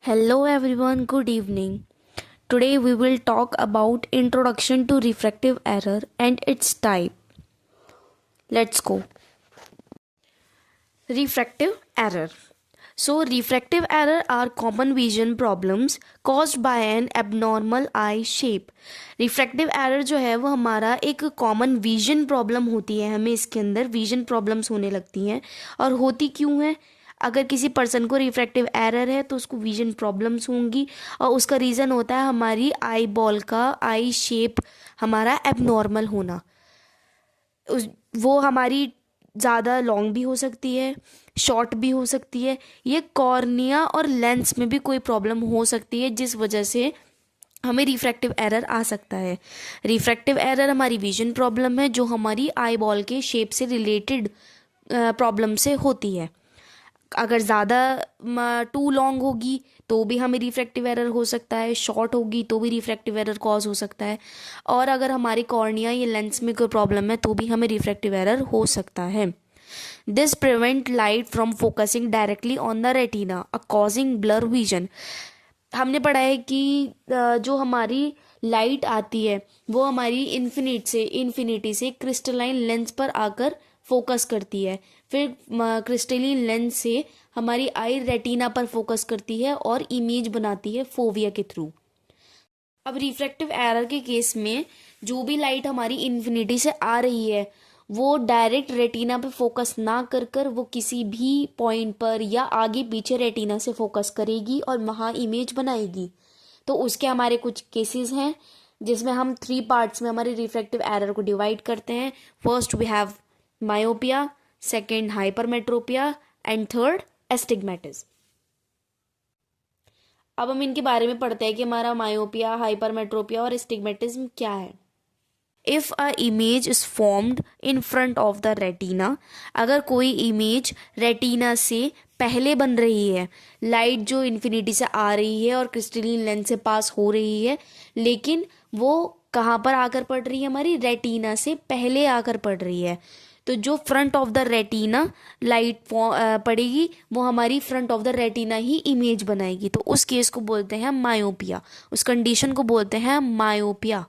Hello everyone, good evening. Today we will talk about introduction to refractive error and its type. Let's go. Refractive error. So refractive error are common vision problems caused by an abnormal eye shape. Refractive error जो है वो हमारा एक common vision problem होती है, हमें इसके अंदर विजन प्रॉब्लम्स होने लगती हैं। और होती क्यों है? अगर किसी पर्सन को रिफ्रैक्टिव एरर है तो उसको विजन प्रॉब्लम्स होंगी और उसका रीज़न होता है हमारी आई बॉल का आई शेप हमारा एबनॉर्मल होना। वो हमारी ज़्यादा लॉन्ग भी हो सकती है, शॉर्ट भी हो सकती है। ये कॉर्निया और लेंस में भी कोई प्रॉब्लम हो सकती है जिस वजह से हमें रिफ्रैक्टिव एरर आ सकता है। रिफ्रैक्टिव एरर हमारी विजन प्रॉब्लम है जो हमारी आई बॉल के शेप से रिलेटेड प्रॉब्लम से होती है। अगर ज़्यादा टू लॉन्ग होगी तो भी हमें रिफ्रैक्टिव एरर हो सकता है, शॉर्ट होगी तो भी रिफ्रैक्टिव एरर कॉज हो सकता है, और अगर हमारे कॉर्निया या लेंस में कोई प्रॉब्लम है तो भी हमें रिफ्रैक्टिव एरर हो सकता है। This prevent light from focusing directly on the retina causing blur vision. हमने पढ़ा है कि जो हमारी लाइट आती है वो हमारी इन्फिनिटी से क्रिस्टलाइन लेंस पर आकर फोकस करती है, फिर क्रिस्टलिन लेंस से हमारी आई रेटिना पर फोकस करती है और इमेज बनाती है फोविया के थ्रू। अब रिफ्रैक्टिव एरर के केस में जो भी लाइट हमारी इन्फिनिटी से आ रही है वो डायरेक्ट रेटिना पे फोकस ना कर कर वो किसी भी पॉइंट पर या आगे पीछे रेटिना से फोकस करेगी और वहाँ इमेज बनाएगी। तो उसके हमारे कुछ केसेस हैं जिसमें हम 3 पार्ट्स में हमारे रिफ्रैक्टिव एरर को डिवाइड करते हैं। First we have myopia, second hypermetropia and third astigmatism. अब हम इनके बारे में पढ़ते हैं कि हमारा मायोपिया, हाइपरमेट्रोपिया और एस्टिग्मेटिज्म क्या है। If a image is formed in front of the retina, अगर कोई इमेज रेटिना से पहले बन रही है, लाइट जो इन्फिनिटी से आ रही है और क्रिस्टलिन लेंस से पास हो रही है, लेकिन वो कहाँ पर आकर पड़ रही है? हमारी रेटिना से पहले आकर पड़ रही है, तो जो front of the retina light पड़ेगी वो हमारी front of the retina he image बनाएगी। तो उस केस को बोलते हैं मायोपिया, उस कंडीशन को बोलते हैं मायोपिया।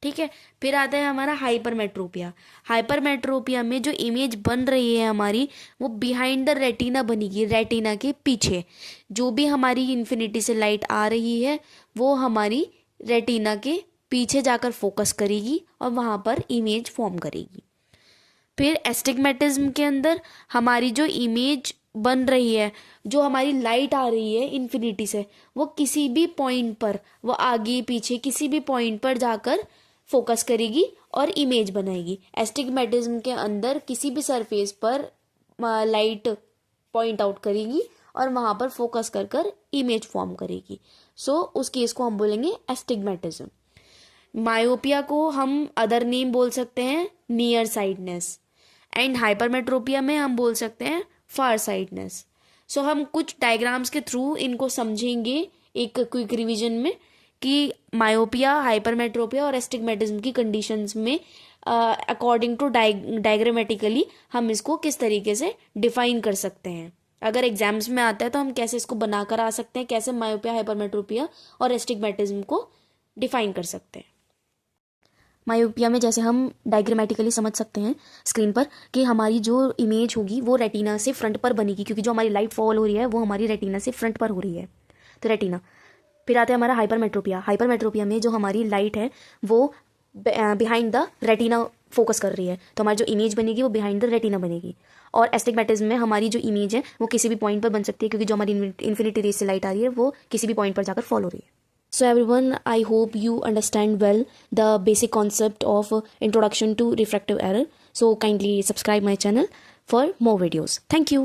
ठीक है, फिर आता है हमारा हाइपरमेट्रोपिया। हाइपरमेट्रोपिया में जो इमेज बन रही है हमारी वो बिहाइंड द रेटिना बनेगी, रेटिना के पीछे। जो भी हमारी इन्फिनिटी से लाइट आ रही है वो हमारी रेटिना के पीछे जाकर फोकस करेगी और वहाँ पर इमेज फॉर्म करेगी। फिर एस्टिग्मेटिज्म के अंदर हमारी जो इमेज बन रही है, जो हमारी लाइट आ रही है इन्फिनिटी से, वो किसी भी पॉइंट पर, वो आगे पीछे किसी भी पॉइंट पर जाकर फोकस करेगी और इमेज बनाएगी। एस्टिग्मेटिज्म के अंदर किसी भी सरफेस पर लाइट पॉइंट आउट करेगी और वहाँ पर फोकस कर कर इमेज फॉर्म करेगी। सो उस केस को हम बोलेंगे एस्टिग्मेटिज्म। मायोपिया को हम अदर नेम बोल सकते हैं नियर साइडनेस, एंड हाइपरमेट्रोपिया में हम बोल सकते हैं फार साइडनेस। सो हम कुछ डायग्राम्स के थ्रू इनको समझेंगे एक क्विक रिवीजन में कि मायोपिया, हाइपरमेट्रोपिया और एस्टिग्मेटिज्म की कंडीशंस में अकॉर्डिंग टू डायग्रामेटिकली हम इसको किस तरीके से डिफाइन कर सकते हैं। अगर एग्जाम्स में आता है तो हम कैसे इसको बनाकर आ सकते हैं, कैसे मायोपिया, हाइपरमेट्रोपिया और एस्टिग्मेटिज्म को डिफाइन कर सकते हैं। मायोपिया में जैसे हम डायग्रामेटिकली समझ सकते हैं स्क्रीन पर कि हमारी जो इमेज होगी वो रेटिना से फ्रंट पर बनेगी, क्योंकि जो हमारी लाइट फॉल हो रही है वो हमारी रेटिना से फ्रंट पर हो रही है, तो रेटिना। फिर आता है हमारा हाइपरमेट्रोपिया। हाइपरमेट्रोपिया में जो हमारी लाइट है वो बिहाइंड द रेटिना फोकस कर रही है, तो हमारी जो इमेज बनेगी वो बिहाइंड द रेटिना बनेगी। और एस्टिग्मेटिज्म में हमारी जो इमेज है वो किसी भी पॉइंट पर बन सकती है, क्योंकि जो हमारी इन्फिनिटी रेस से लाइट आ रही है वो किसी भी पॉइंट पर जाकर फॉल हो रही है। So everyone, I hope you understand well the basic concept of introduction to refractive error. So kindly subscribe my channel for more videos. Thank you.